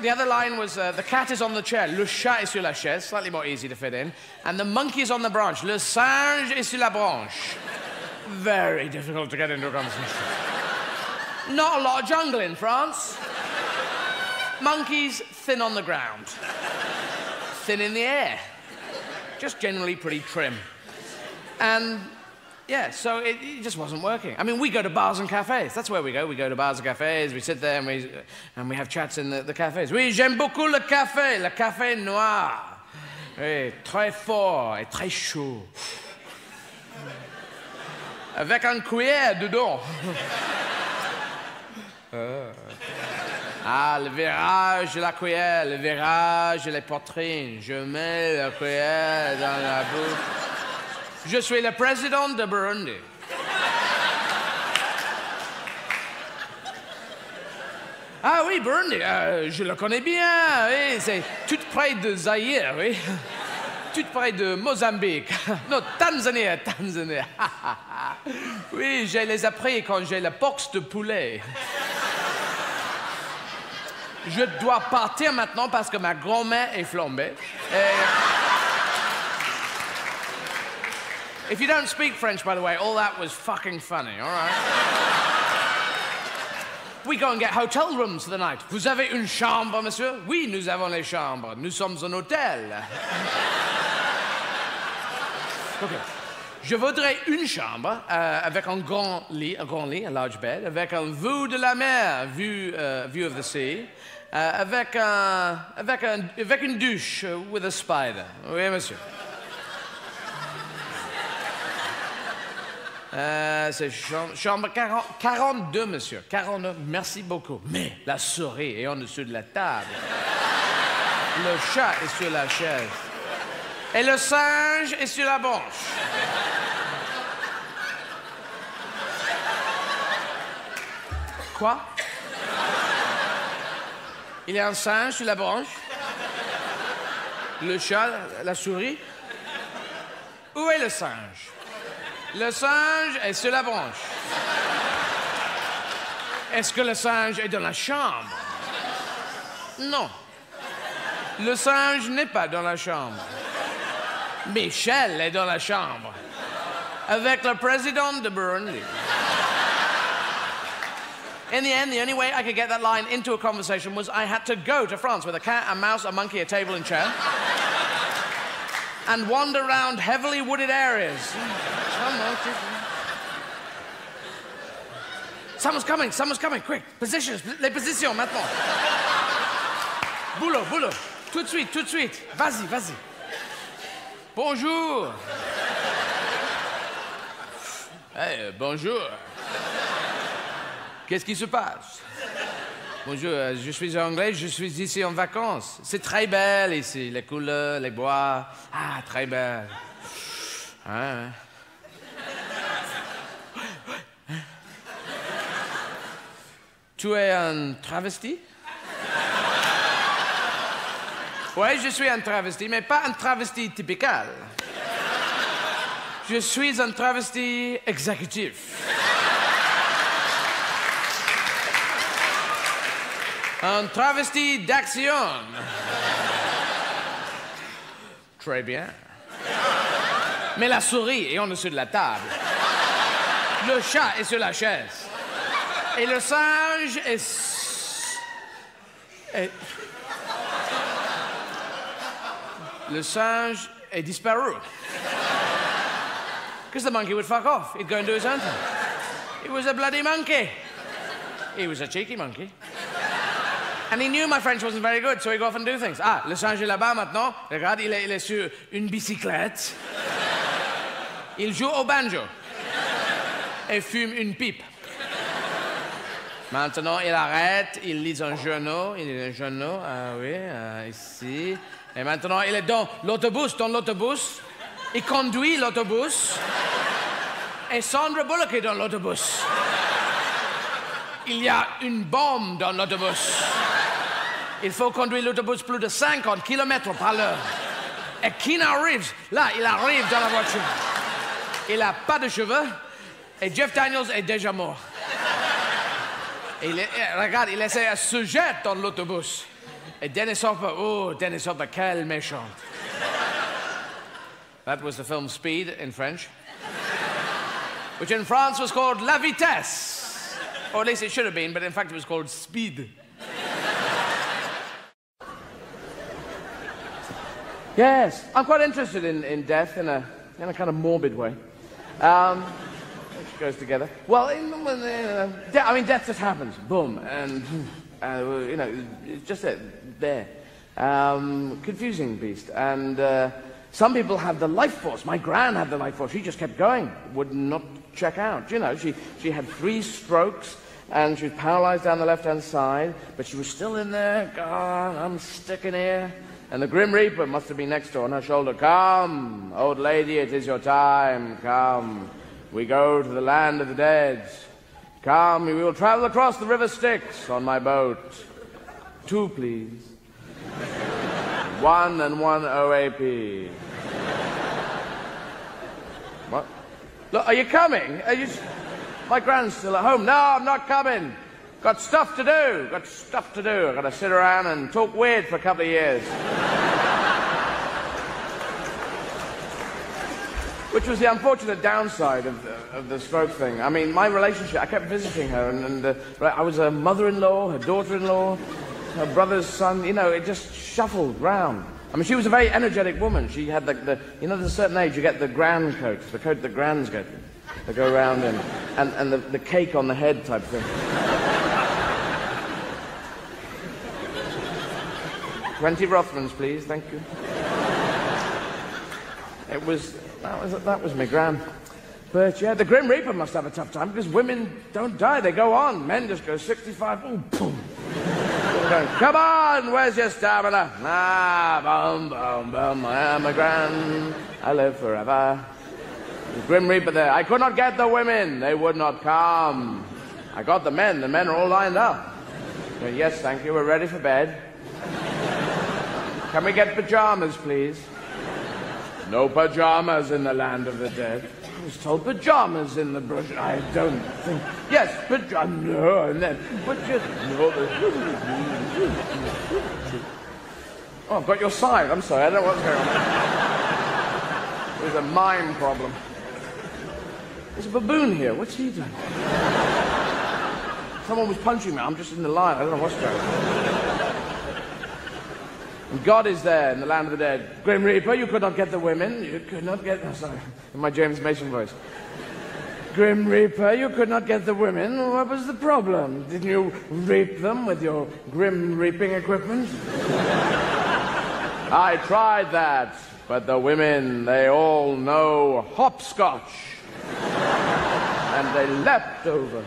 The other line was, the cat is on the chair, le chat est sur la chaise, slightly more easy to fit in, and the monkey is on the branch, le singe est sur la branche. Very difficult to get into a conversation. Not a lot of jungle in France. Monkeys, thin on the ground. Thin in the air. Just generally pretty trim. And yeah, so it just wasn't working. I mean, we go to bars and cafes. That's where we go. We go to bars and cafes. We sit there and we have chats in the cafes. Oui, j'aime beaucoup le café noir. Oui, très fort et très chaud. Avec un cuillère dedans. Ah, le virage de la cuillère, le virage de la poitrine. Je mets la cuillère dans la bouche. Je suis le président de Burundi. Ah oui, Burundi, je le connais bien. Oui, c'est tout près de Zaïre, oui. Tout près de Mozambique. Non, Tanzanie. Oui, je les ai appris quand j'ai la boxe de poulet. Je dois partir maintenant parce que ma grand-mère est flambée. If you don't speak French, by the way, all that was fucking funny, all right? We go and get hotel rooms for the night. Vous avez une chambre, monsieur? Oui, nous avons les chambres. Nous sommes un hôtel. OK. Je voudrais une chambre avec un grand lit, a large bed, avec un vue de la mer, view of the sea, avec une douche with a spider. Oui, monsieur. C'est chambre 42, monsieur. 42, merci beaucoup. Mais la souris est en dessous de la table. Le chat est sur la chaise. Et le singe est sur la branche. Quoi? Il y a un singe sur la branche? Le chat, la souris? Où est le singe? Le singe est sur la branche. Est-ce que le singe est dans la chambre? Non. Le singe n'est pas dans la chambre. Michel est dans la chambre. Avec le président de Burundi. In the end, the only way I could get that line into a conversation was I had to go to France with a cat, a mouse, a monkey, a table and chair, and wander around heavily wooded areas. Someone's coming, quick. Positions, les positions, maintenant. Boulot, tout de suite. Vas-y. Bonjour. Hey, bonjour. Qu'est-ce qui se passe? Bonjour, je suis anglais, je suis ici en vacances. C'est très belle ici, les couleurs, les bois. Ah, très belle. Ouais. Tu es un travesti? Oui, je suis un travesti, mais pas un travesti typical. Je suis un travesti exécutif. Un travesti d'action. Très bien. Mais la souris est en dessous de la table. Le chat est sur la chaise. Et le singe Le singe est disparu. Because the monkey would fuck off. He'd go and do his own thing. He was a bloody monkey. He was a cheeky monkey. And he knew my French wasn't very good, so he'd go off and do things. Ah, le singe est là-bas maintenant. Regarde, il est sur une bicyclette. Il joue au banjo. et fume une pipe. Maintenant, il arrête, il lit un journal, ah oui, ici. Et maintenant, il est dans l'autobus, il conduit l'autobus, et Sandra Bullock est dans l'autobus. Il y a une bombe dans l'autobus. Il faut conduire l'autobus plus de 50 km par l'heure. Et Keanu Reeves, là, il arrive dans la voiture. Il n'a pas de cheveux, et Jeff Daniels est déjà mort. Regarde, il essaie de se jeter dans l'autobus. Et Dennis Hopper, quel méchant. That was the film Speed in French, which in France was called La Vitesse. Or at least it should have been, but in fact it was called Speed. Yes, I'm quite interested in death in a kind of morbid way. Which goes together. Well, I mean, death just happens. Boom. And, it's just there. Confusing beast. And some people have the life force. My gran had the life force. She just kept going. Would not check out. You know, she had 3 strokes, and she was paralyzed down the left-hand side, but she was still in there. God, I'm sticking here. And the Grim Reaper must have been next door on her shoulder. Come, old lady, it is your time. Come. We go to the land of the dead. Come, we will travel across the river Styx on my boat. 2, please. 1 and 1 OAP. What? Look, are you coming? My gran's still at home. No, I'm not coming. Got stuff to do. I've got to sit around and talk weird for a couple of years. Which was the unfortunate downside of the stroke thing. I mean, my relationship, I kept visiting her, and I was her mother-in-law, her daughter-in-law, her brother's son, you know, it just shuffled round. I mean, she was a very energetic woman. She had you know, there's a certain age you get the gran coat, the coat that grans get. They go around and the cake on the head type thing. 20 Rothmans, please, thank you. That was my gran. But yeah, the Grim Reaper must have a tough time because women don't die, they go on. Men just go 65, ooh, boom. Come on, where's your stamina? Boom, boom, boom, I am a gran, I live forever. The Grim Reaper there, I could not get the women, they would not come. I got the men are all lined up. Yes, thank you, we're ready for bed. Can we get pajamas, please? No pajamas in the land of the dead. I was told pajamas in the brush. I don't think. Yes, pajamas. No, and then. But just. No. Oh, I've got your side. I'm sorry. I don't know what's going on. There's a mime problem. There's a baboon here. What's he doing? Someone was punching me. I'm just in the line. I don't know what's going on. And God is there in the land of the dead. Grim Reaper, you could not get the women. You could not get... Oh, sorry, in my James Mason voice. Grim Reaper, you could not get the women. What was the problem? Didn't you reap them with your grim reaping equipment? I tried that, but the women, they all know hopscotch. And they leapt over.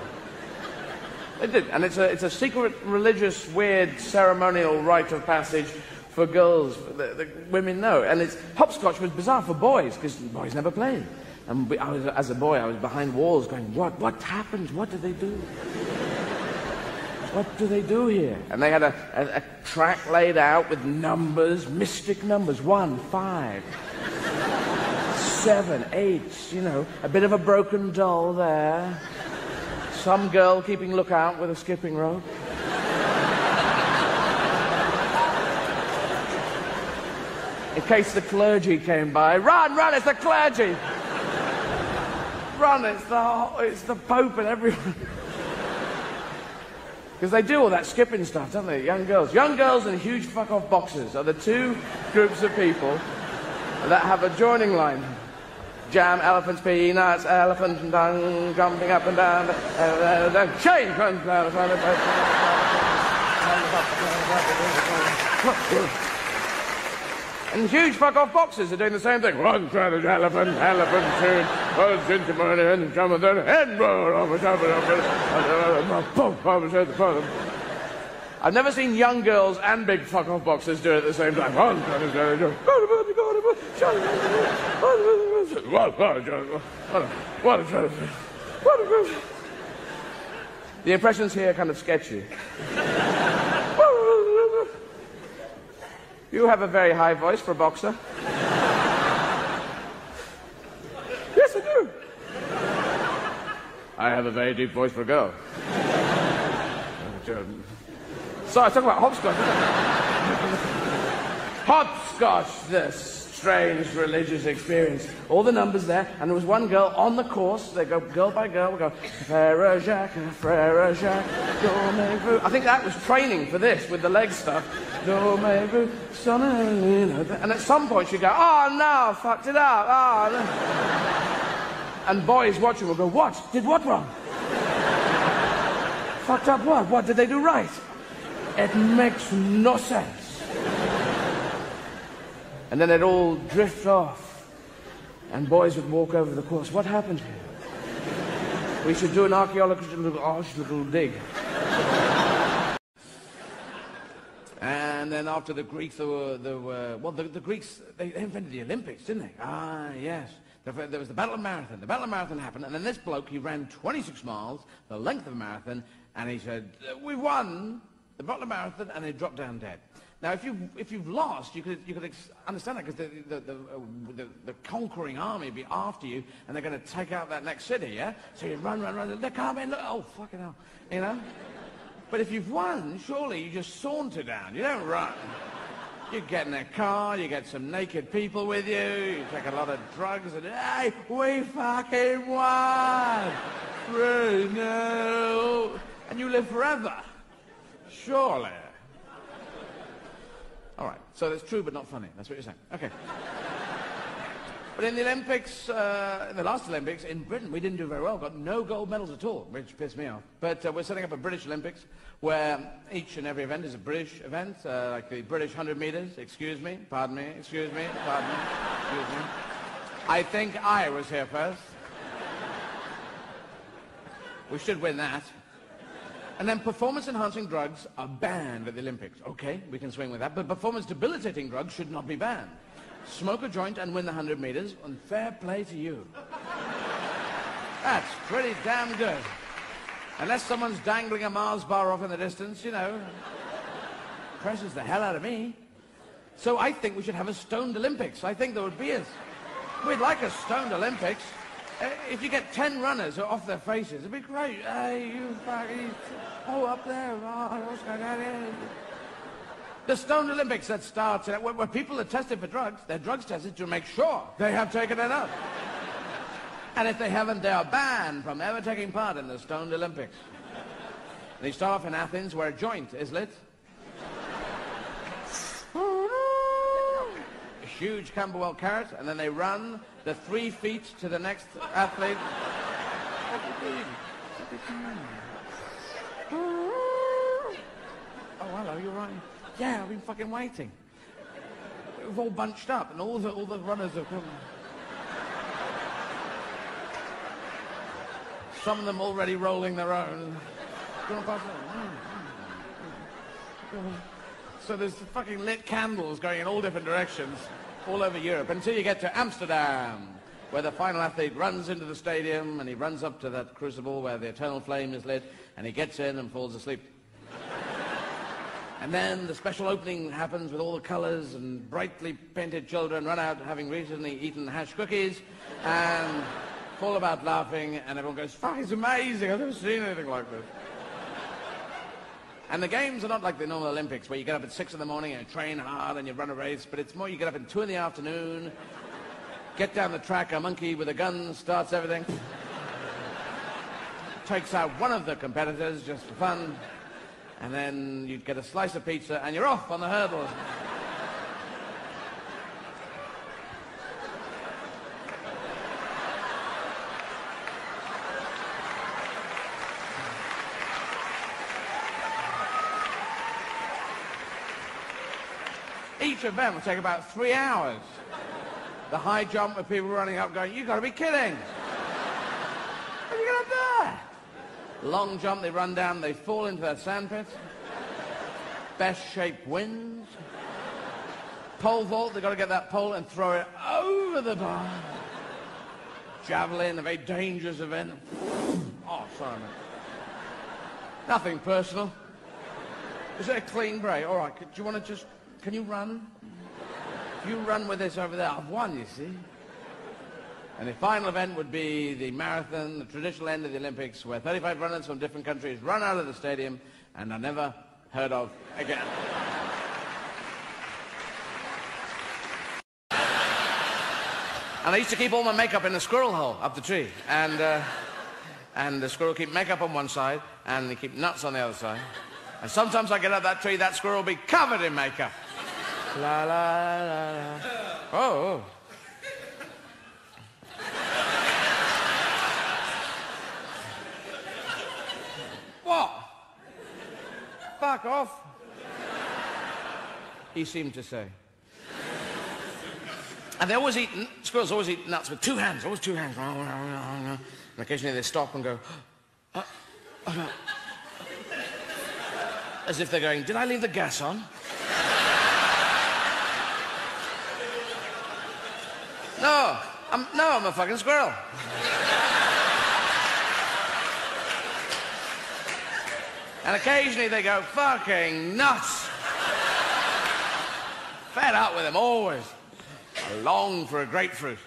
They did, and it's a secret, religious, weird, ceremonial rite of passage for girls. The women know, and hopscotch was bizarre for boys because boys never played. And as a boy, I was behind walls going, "What happens? What do they do? What do they do here?" And they had a track laid out with numbers, mystic numbers: 1, 5, 7, 8. You know, a bit of a broken doll there. Some girl keeping lookout with a skipping rope. In case the clergy came by. Run, it's the clergy! Run, it's the Pope and everyone. Because they do all that skipping stuff, don't they? Young girls. Young girls and huge fuck-off boxers are the 2 groups of people that have a joining line. Jam, elephants, peanuts, elephant and tongue, jumping up and down, chain. And huge fuck-off boxers are doing the same thing. One elephant, tune. I've never seen young girls and big fuck-off boxers do it at the same time. The impressions here are kind of sketchy. You have a very high voice for a boxer. Yes, I do. I have a very deep voice for a girl. So I talk about hopscotch. Hopscotch, this strange religious experience. All the numbers there, and there was one girl on the course. They go girl by girl. We go, Frère Jacques, Frère Jacques, dormez-vous. I think that was training for this with the leg stuff. Dormez-vous, and at some point you go, oh no, fucked it up. Oh, no. And boys watching will go, what? Did what wrong? Fucked up what? What did they do right? It makes no sense. And then they'd all drift off, and boys would walk over the course. What happened here? We should do an archaeological dig. And then after the Greeks, the Greeks, they invented the Olympics, didn't they? Ah, yes. There was the Battle of Marathon. The Battle of Marathon happened, and then this bloke, he ran 26 miles, the length of a marathon, and he said, we won the Battle of Marathon, and he dropped down dead. Now, if you've lost, you could understand that, because the conquering army would be after you, and they're going to take out that next city, yeah? So you run, they're coming, look, oh, fucking hell, you know? But if you've won, surely you just saunter down, you don't run. You get in a car, you get some naked people with you, you take a lot of drugs, and hey, we fucking won! No. And you live forever. Surely. All right, so that's true but not funny. That's what you're saying. Okay. But in the Olympics, in the last Olympics, in Britain, we didn't do very well. Got no gold medals at all, which pissed me off. But we're setting up a British Olympics where each and every event is a British event, like the British 100 meters. Excuse me, pardon me, excuse me, pardon me, excuse me. I think I was here first. We should win that. And then performance-enhancing drugs are banned at the Olympics. Okay, we can swing with that. But performance-debilitating drugs should not be banned. Smoke a joint and win the 100 meters, and fair play to you. That's pretty damn good. Unless someone's dangling a Mars bar off in the distance, you know. Presses the hell out of me. So I think we should have a stoned Olympics. I think there would be we'd like a stoned Olympics. If you get 10 runners off their faces, it'd be great. Hey, you fucking... Oh, up there. Oh, what's going on here? The Stoned Olympics that starts, where people are tested for drugs, their drugs tested to make sure they have taken enough. And if they haven't, they are banned from ever taking part in the Stoned Olympics. And they start off in Athens, where a joint is lit. A huge Camberwell carrot, and then they run the 3 feet to the next athlete. Oh, hello, you're right. Yeah, I've been fucking waiting. We've all bunched up, and all the runners have come. Some of them already rolling their own. So there's fucking lit candles going in all different directions all over Europe until you get to Amsterdam, where the final athlete runs into the stadium and he runs up to that crucible where the eternal flame is lit, and he gets in and falls asleep. And then the special opening happens with all the colors, and brightly painted children run out having recently eaten hash cookies and fall about laughing, and everyone goes, fuck, it's amazing, I've never seen anything like this. And the games are not like the normal Olympics, where you get up at 6 in the morning and you train hard and you run a race, but it's more you get up at 2 in the afternoon, get down the track, a monkey with a gun starts everything, takes out one of the competitors just for fun, and then you get a slice of pizza and you're off on the hurdles. Each event will take about 3 hours. The high jump with people running up going, you gotta be kidding. there. Long jump, they run down, they fall into that sandpit. Best-shaped wins. Pole vault, they've got to get that pole and throw it over the bar. Javelin, a very dangerous event. Oh, sorry, mate. Nothing personal. Is it a clean break? All right, do you want to just... Can you run? If you run with this over there, I've won, you see. And the final event would be the marathon, the traditional end of the Olympics, where 35 runners from different countries run out of the stadium and are never heard of again. And I used to keep all my makeup in a squirrel hole up the tree. And the squirrel keep makeup on one side, and they keep nuts on the other side. And sometimes I get up that tree, that squirrel will be covered in makeup. La, la, la, la. Oh. What? Fuck off. He seemed to say. And they always eat, squirrels always eat nuts with two hands, always two hands. And occasionally they stop and go, no. As if they're going, did I leave the gas on? No, I'm a fucking squirrel. And occasionally they go, fucking nuts. Fed up with them, always. I long for a grapefruit.